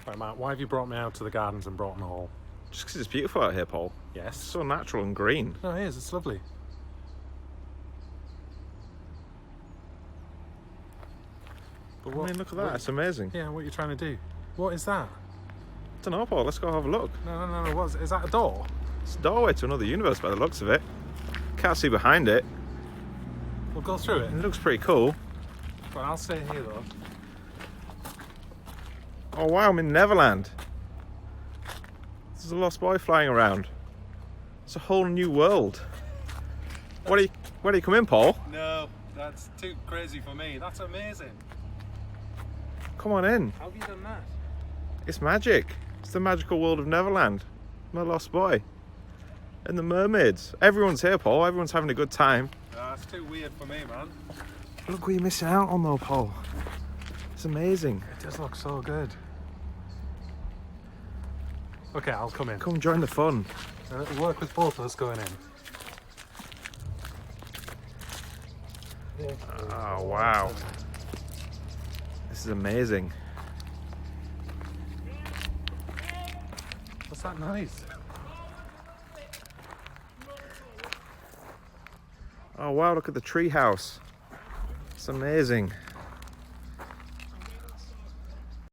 Right, Matt, why have you brought me out to the gardens and brought them all? Just because it's beautiful out here, Paul. Yes. It's so natural and green. No, it is. It's lovely. But I mean, look at that. It's amazing. Yeah, what are you trying to do? What is that? I don't know, Paul. Let's go have a look. No. What is that? A door? It's a doorway to another universe by the looks of it. Can't see behind it. We'll go through it. It looks pretty cool. But I'll stay here though. Oh wow, I'm in Neverland. There's a lost boy flying around. It's a whole new world. Where do you come in, Paul? No, that's too crazy for me. That's amazing. Come on in. How have you done that? It's magic. It's the magical world of Neverland. My lost boy. And the mermaids. Everyone's here, Paul. Everyone's having a good time. That's too weird for me, man. Look what you're missing out on though, Paul. It's amazing. It does look so good. Okay, I'll come in. Come join the fun. It'll work with both of us going in. Oh wow. This is amazing. What's that noise? Oh wow, look at the tree house. It's amazing.